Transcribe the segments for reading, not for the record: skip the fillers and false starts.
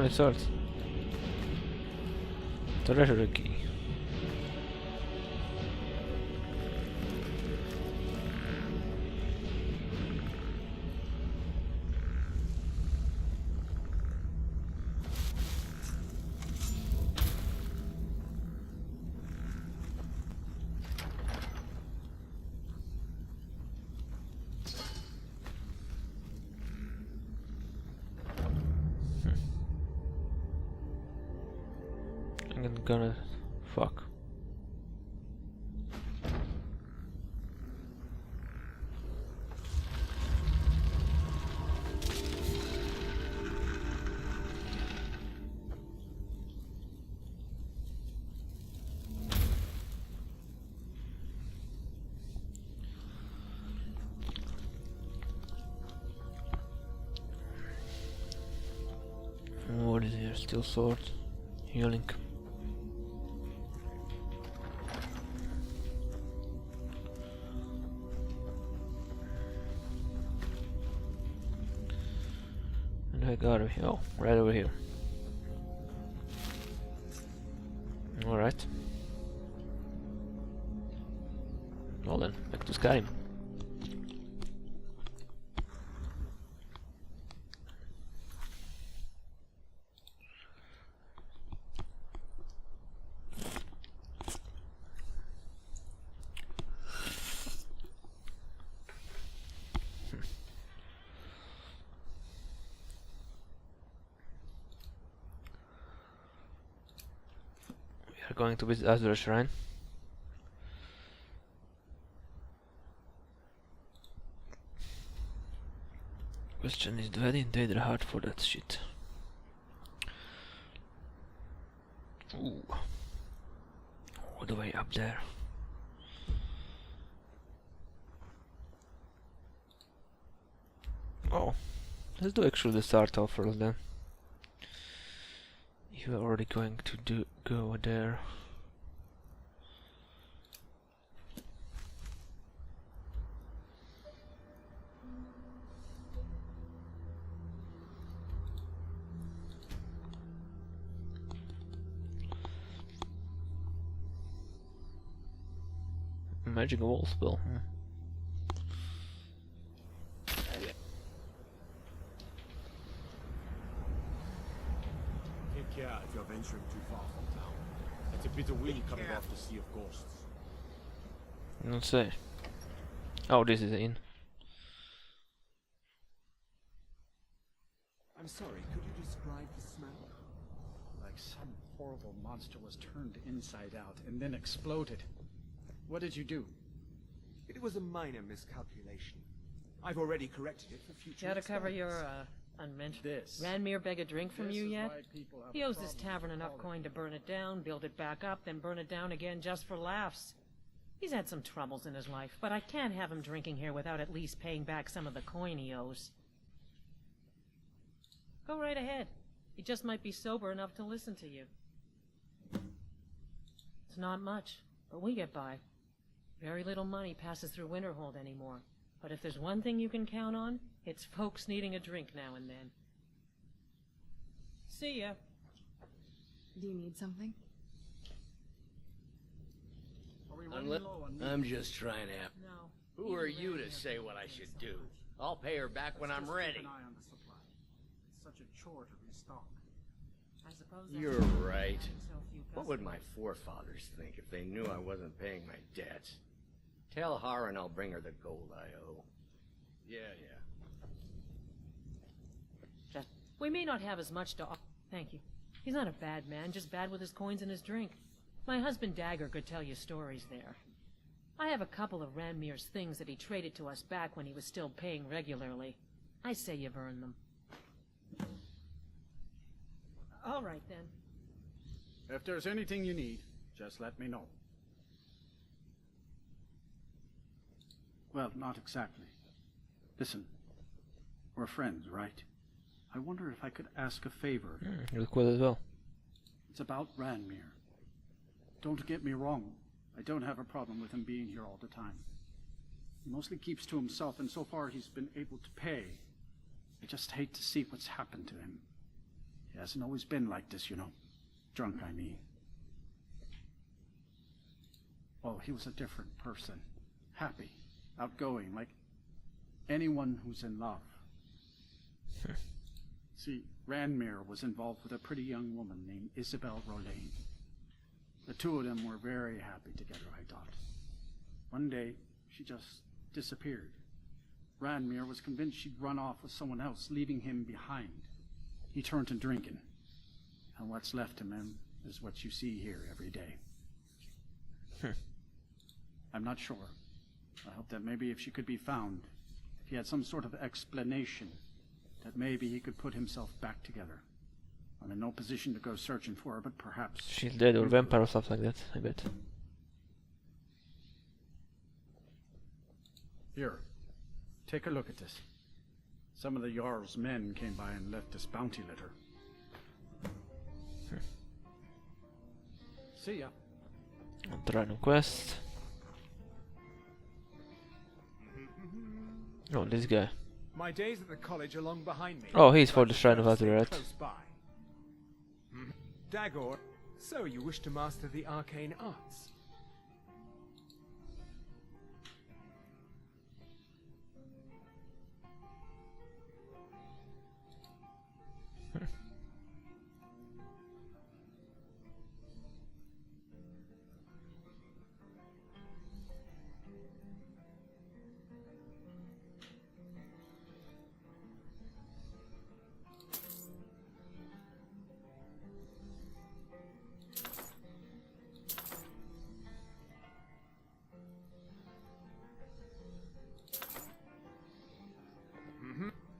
20 swords. Treasure key. I'm gonna fuck. What is here? Steel sword. Healing. I got it. Oh, right over here. Alright. Well then, back to Skyrim. We are going to visit Azure Shrine. Question is, do I need the heart for that shit? Ooh. All the way up there. Oh, let's do actually the start off first then. You're already going to go there. Magic wall spell. Take care if you're venturing too far from town. It's a bitter wind coming off the Sea of Ghosts. Let's say. Oh, this is in. I'm sorry, could you describe the smell? Like some horrible monster was turned inside out and then exploded. What did you do? It was a minor miscalculation. I've already corrected it for future Gotta cover experiments. your, unmentioned. This. Ranmir beg a drink from This you is yet? why people have He a owes this problem tavern with enough politics. coin to burn it down, build it back up, then burn it down again just for laughs. He's had some troubles in his life, but I can't have him drinking here without at least paying back some of the coin he owes. Go right ahead. He just might be sober enough to listen to you. It's not much, but we get by. Very little money passes through Winterhold anymore, but if there's one thing you can count on, it's folks needing a drink now and then. See ya. Do you need something? Are we running low on meat? I'm just trying to... No. Who are you to say what I should do? I'll pay her back when Let's I'm just ready. Keep an eye on the supply. It's such a chore to restock. I suppose that's You're why we're right. having so few What would my customers. forefathers think if they knew I wasn't paying my debts? Tell Harren I'll bring her the gold I owe. Yeah. We may not have as much to offer. Thank you. He's not a bad man, just bad with his coins and his drink. My husband Dagger could tell you stories there. I have a couple of Ranmir's things that he traded to us back when he was still paying regularly. I say you've earned them. All right, then. If there's anything you need, just let me know. Well, not exactly. Listen, we're friends, right? I wonder if I could ask a favor. You look well as well. It's about Ranmir. Don't get me wrong. I don't have a problem with him being here all the time. He mostly keeps to himself, and so far he's been able to pay. I just hate to see what's happened to him. He hasn't always been like this, you know. Drunk, I mean. Oh, he was a different person. Happy, outgoing, like anyone who's in love. See, Ranmir was involved with a pretty young woman named Isabel Rollane. The two of them were very happy together, I thought. One day, she just disappeared. Ranmir was convinced she'd run off with someone else, leaving him behind. He turned to drinking. And what's left of him is what you see here every day. I'm not sure. I hope that maybe if she could be found, if he had some sort of explanation, that maybe he could put himself back together. I'm in no position to go searching for her, but perhaps... She's dead or vampire or something like that, I bet. Here, take a look at this. Some of the Jarl's men came by and left this bounty letter. See ya. Random quest. Oh, this guy. My days at the college are long behind me. Oh, he's for the Shrine of Amulet. Close by. Dagor, so you wish to master the arcane arts?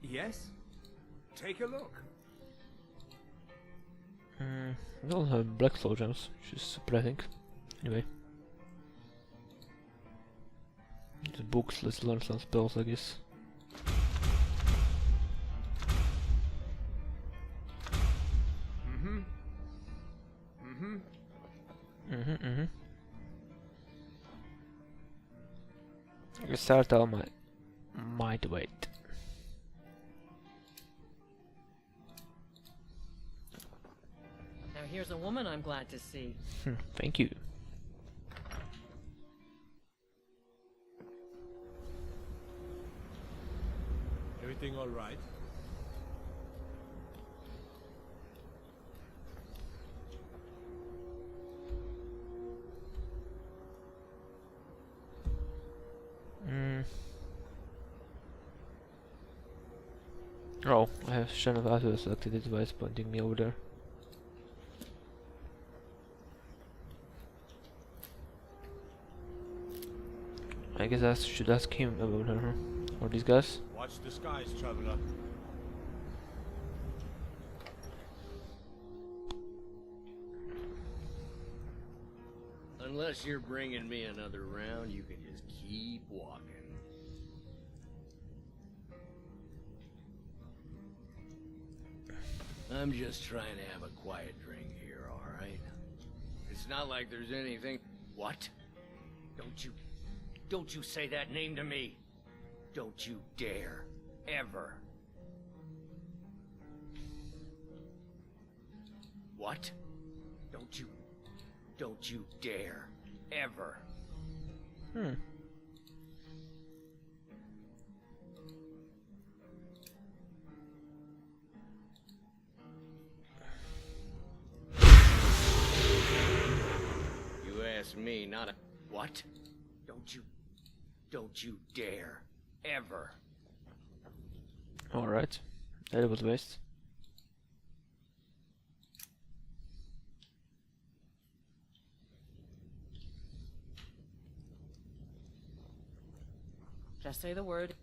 Yes? Take a look. We don't have black soul gems, which is surprising. Anyway. The books, let's learn some spells, I guess. Restart all my might wait. Now here's a woman I'm glad to see. Thank you. Everything all right? Oh, I have Shrine of Amulet selected, that's why it's pointing me over there. I guess I should ask him about her, or these guys. Watch the skies, traveler. Unless you're bringing me another round, you can just keep walking. I'm just trying to have a quiet drink here, alright? It's not like there's anything... What? Don't you say that name to me! Don't you dare. Ever. What? Don't you dare. Ever. You asked me, not a... What? Don't you dare. Ever. Alright, that was waste. Just say the word.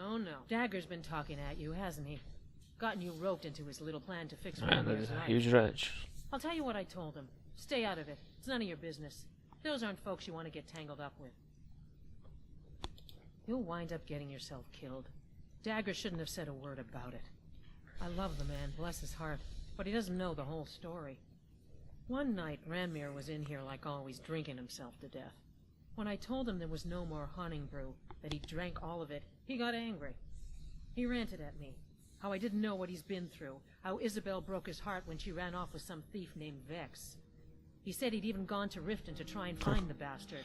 Oh no. Dagger's been talking at you, hasn't he? Gotten you roped into his little plan to fix And that Ranmir's is a life. huge range. I'll tell you what I told him. Stay out of it. It's none of your business. Those aren't folks you want to get tangled up with. You'll wind up getting yourself killed. Dagger shouldn't have said a word about it. I love the man, bless his heart, but he doesn't know the whole story. One night, Ranmir was in here like always, drinking himself to death. When I told him there was no more hunting brew, that he drank all of it, he got angry. He ranted at me. How I didn't know what he's been through. How Isabel broke his heart when she ran off with some thief named Vex. He said he'd even gone to Riften to try and find the bastard.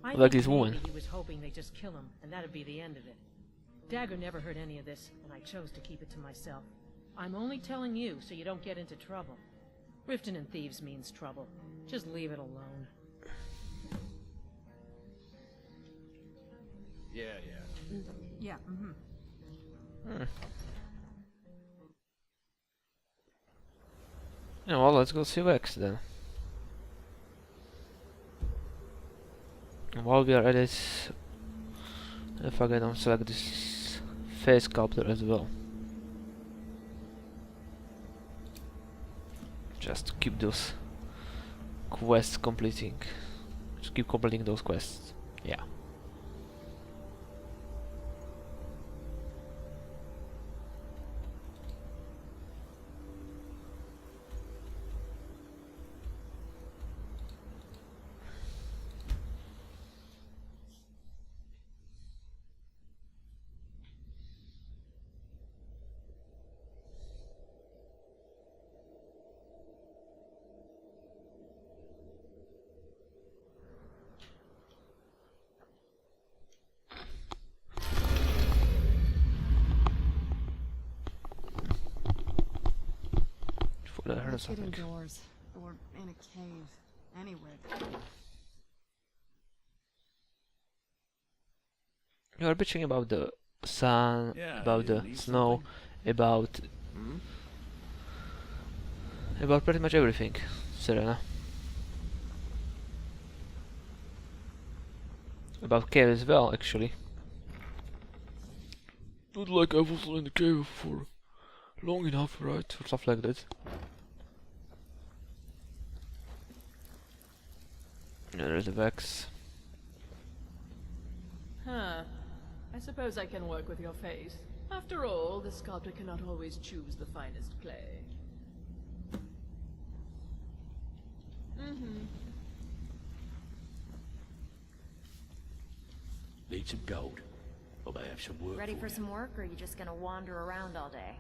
I Like think this maybe woman. he was hoping they'd just kill him, and that'd be the end of it. Dagger never heard any of this, and I chose to keep it to myself. I'm only telling you so you don't get into trouble. Riften and thieves means trouble. Just leave it alone. Yeah. Yeah, Yeah, well, let's go see Vex then. And while we are at it, if I can select this face sculptor as well. Just to keep those quests completing. Just keep completing those quests. Yeah. For the heart or Get something. indoors. Or in a cave. Anywhere. You are bitching about the sun, about the snow, about about pretty much everything, Serena. About cave as well, actually. Not like I was in the cave for long enough, right? Or stuff like that. Yeah, there's the Vex. Huh. I suppose I can work with your face. After all, the sculptor cannot always choose the finest clay. Need some gold. Or may have some work. Ready for you. some work, or are you just gonna wander around all day?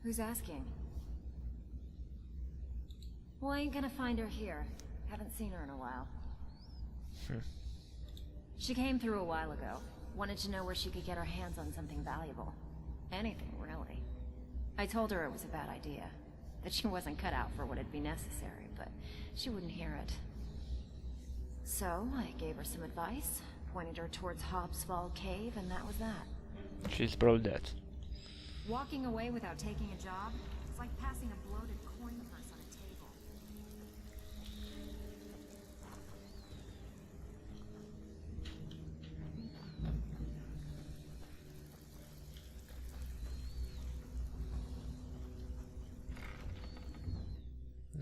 Who's asking? Well, I ain't gonna find her here. Haven't seen her in a while. She came through a while ago. Wanted to know where she could get her hands on something valuable. Anything, really. I told her it was a bad idea. That she wasn't cut out for what'd be necessary, but she wouldn't hear it. So, I gave her some advice, pointed her towards Hobbsfall Cave, and that was that. She's probably dead. Walking away without taking a job is like passing a bloated coin purse on a table.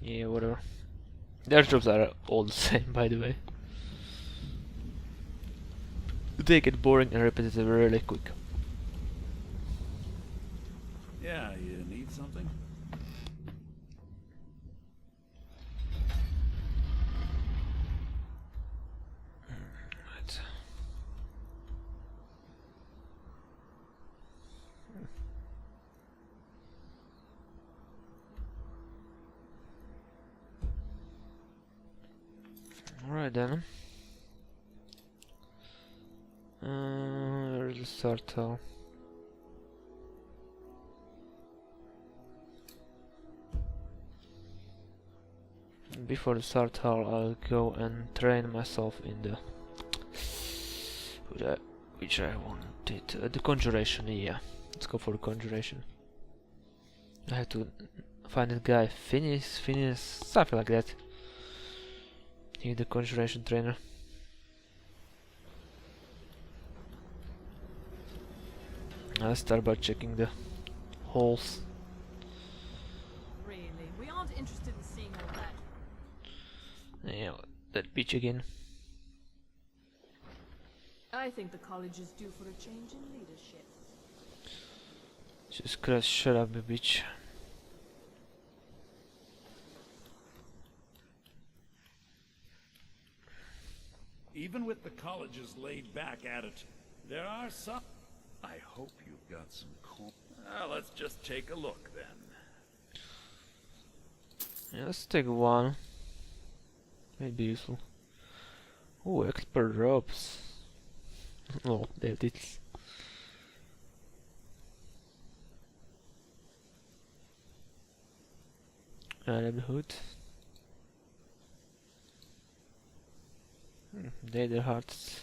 Yeah, whatever. Their jobs are all the same, by the way. They get boring and repetitive really quick. Yeah, you need something? Right. Alright then. Where's the start hall? Before the start hall, I'll go and train myself in the which I wanted. The conjuration, yeah. Let's go for the conjuration. I have to find that guy, Phineas, something like that. He's the conjuration trainer. I'll start by checking the holes. Really, we aren't interested in seeing all that. Yeah, that beach again. I think the college is due for a change in leadership. Jesus Christ, shut up, bitch. Even with the college's laid-back attitude, there are some... I hope you've got some coin. Let's just take a look, then. Yeah, let's take one. Maybe useful. Oh, expert drops. Oh, there it is. Arab hood. Leather hearts.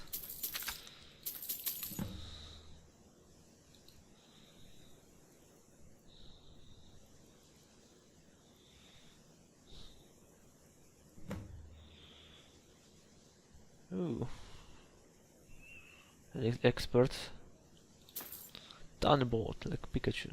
Ooh. An expert. Thunderbolt, like Pikachu.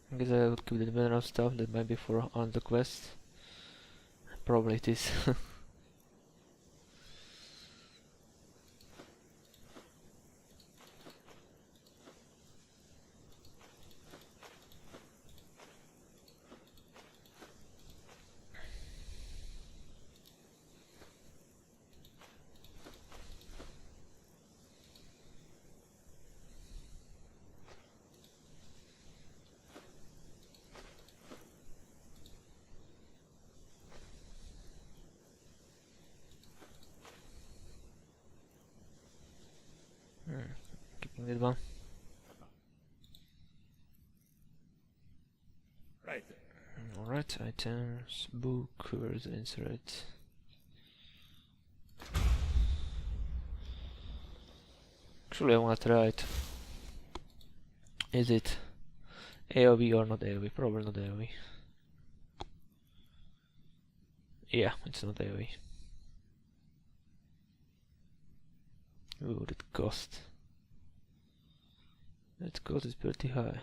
I guess I would keep the mineral stuff, that might be for on the quest. Probably it is. Keeping that one. Right there. Alright, items, book, where's the insert? Actually I wanna try it. Is it AoE or not AoE? Probably not AoE. Yeah, it's not AoE. Ooh, that cost. That cost is pretty high.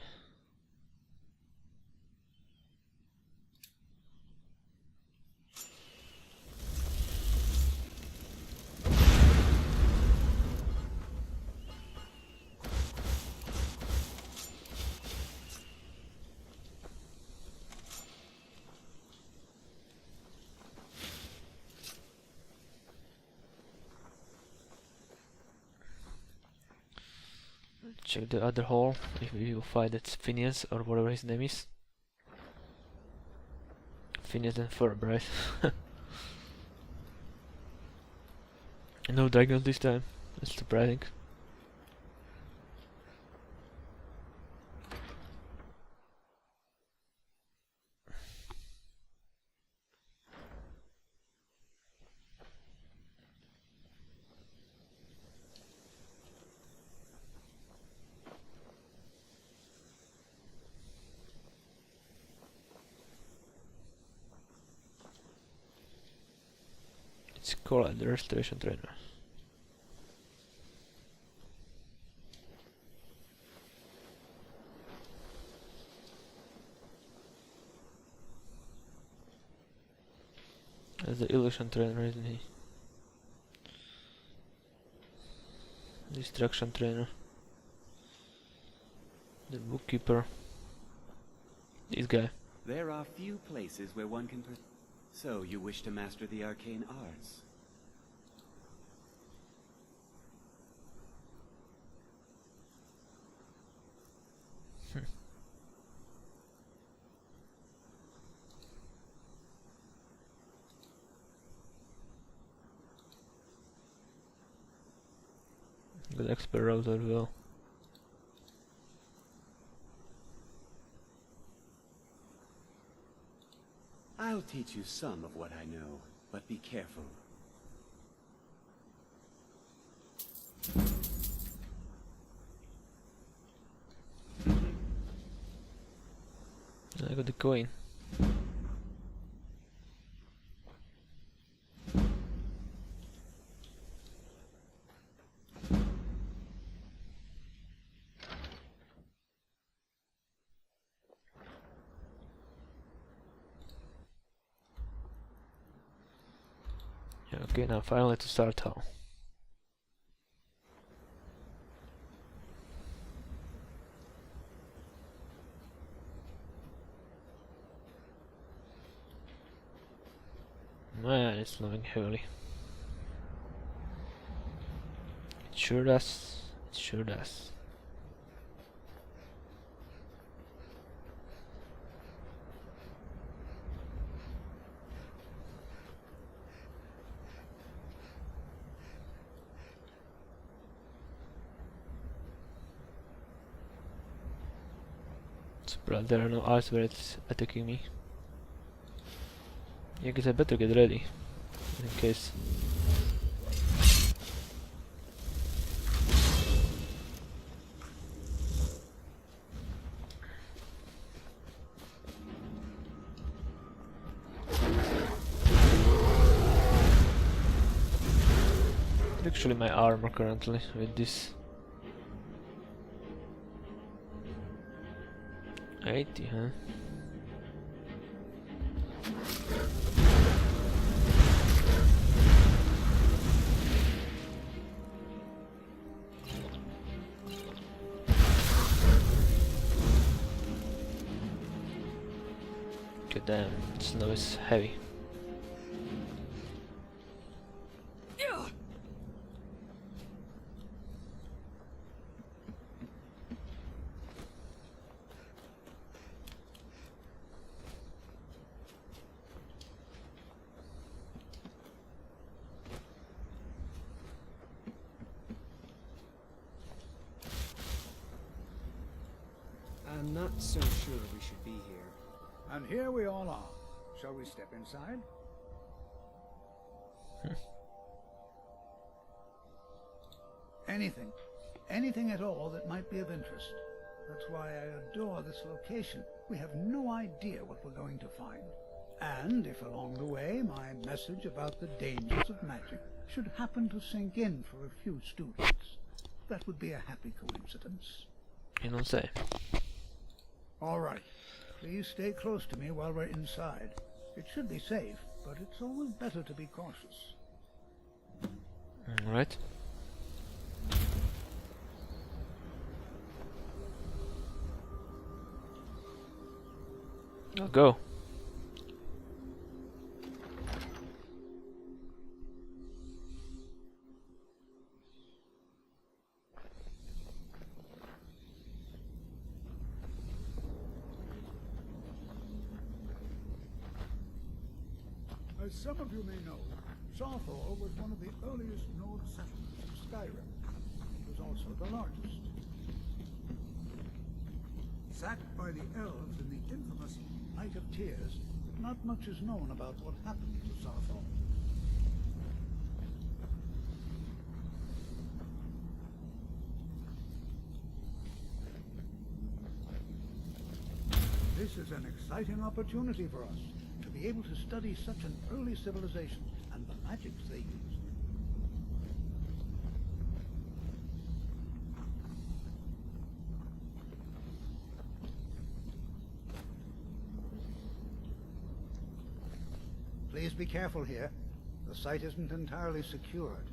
Check the other hall if you find that Phineas or whatever his name is. Phineas and Ferb, right? No dragons this time. That's surprising. It's called the restoration trainer. That's the illusion trainer, isn't he? Destruction trainer. The bookkeeper. This guy. There are few places where one can So, you wish to master the arcane arts? Good expert route as well. I'll teach you some of what I know, but be careful. I got the coin. Okay, now finally to start hall. Man, it's snowing heavily. It sure does. It sure does. Surprised there are no ice where it's attacking me. Yeah, I guess I better get ready in case. Actually, my armor currently with this 80, huh? God damn, snow is heavy. I'm not so sure we should be here. And here we all are. Shall we step inside? Anything at all that might be of interest. That's why I adore this location. We have no idea what we're going to find. And if along the way my message about the dangers of magic should happen to sink in for a few students, that would be a happy coincidence. You don't say. All right. Please stay close to me while we're inside. It should be safe, but it's always better to be cautious. Alright. I'll go. As some of you may know, Sarthor was one of the earliest Nord settlements of Skyrim. It was also the largest. Sacked by the elves in the infamous Night of Tears, not much is known about what happened to Sarthor. This is an exciting opportunity for us, to be able to study such an early civilization and the magics they used. Please be careful here. The site isn't entirely secured.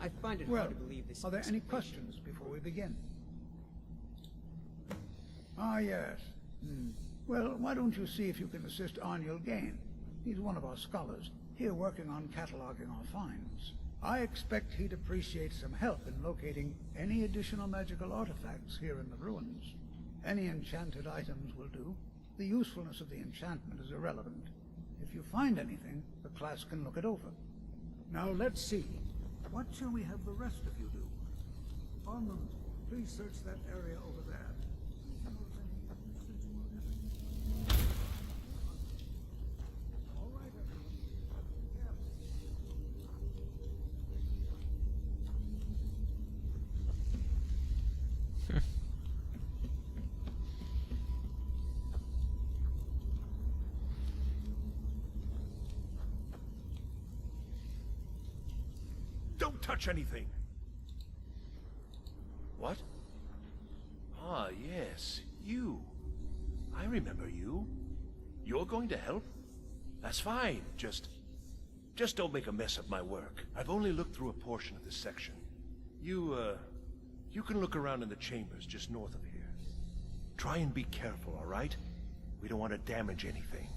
I find it hard to believe this. Are there any questions before we begin? Ah, yes. Well, why don't you see if you can assist Arniel Gain? He's one of our scholars, here working on cataloging our finds. I expect he'd appreciate some help in locating any additional magical artifacts here in the ruins. Any enchanted items will do. The usefulness of the enchantment is irrelevant. If you find anything, the class can look it over. Now let's see. What shall we have the rest of you do? Armand, please search that area over there. All right, everyone. Don't touch anything! What? Ah, yes, you. I remember you. You're going to help? That's fine, just don't make a mess of my work. I've only looked through a portion of this section. You can look around in the chambers just north of here. Try and be careful, all right? We don't want to damage anything.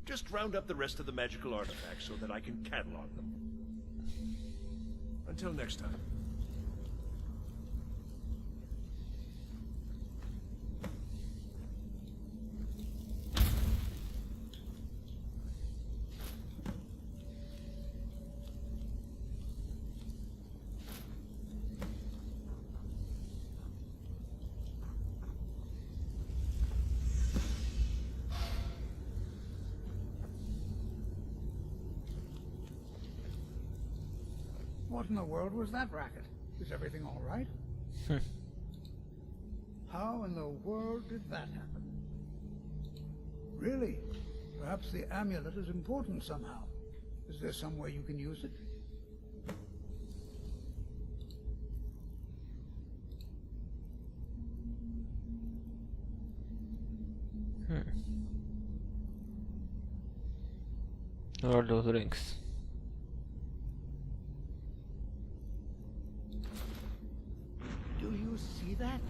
Just round up the rest of the magical artifacts so that I can catalog them. Until next time. What in the world was that racket? Is everything all right? How in the world did that happen? Really? Perhaps the amulet is important somehow. Is there some way you can use it? Lord of the Rings. Do you see that?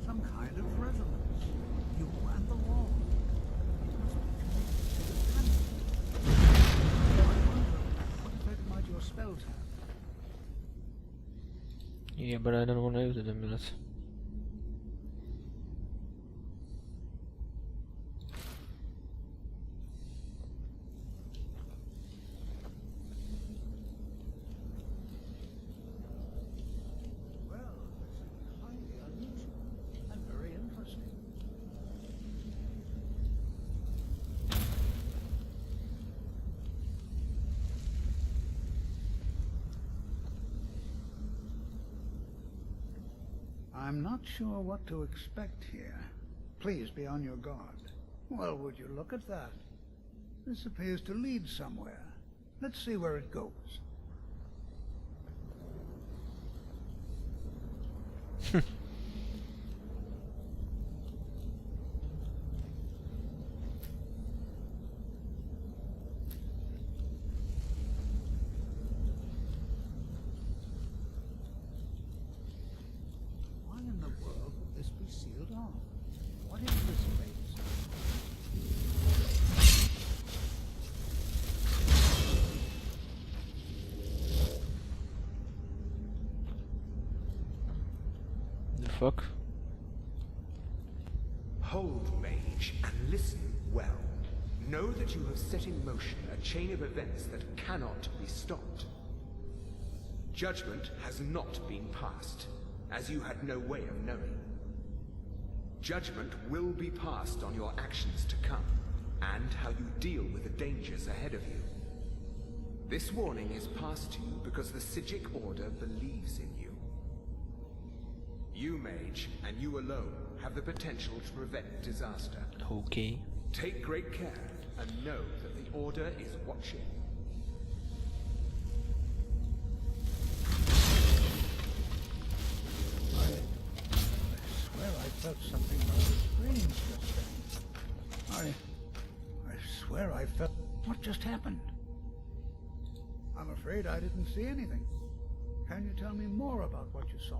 Some kind of resonance. You and the wall. It must be connected to the panel. I wonder, what effect might your spells have? Yeah, but I don't want to use the amulet. I'm not sure what to expect here. Please be on your guard. Well, would you look at that? This appears to lead somewhere. Let's see where it goes. Fuck. Hold, mage, and listen well. Know that you have set in motion a chain of events that cannot be stopped. Judgment has not been passed, as you had no way of knowing. Judgment will be passed on your actions to come, and how you deal with the dangers ahead of you. This warning is passed to you because the Psijic Order believes in you. You, mage, and you alone, have the potential to prevent disaster. Okay. Take great care, and know that the Order is watching. I swear I felt something rather strange just then. I swear I felt... What just happened? I'm afraid I didn't see anything. Can you tell me more about what you saw?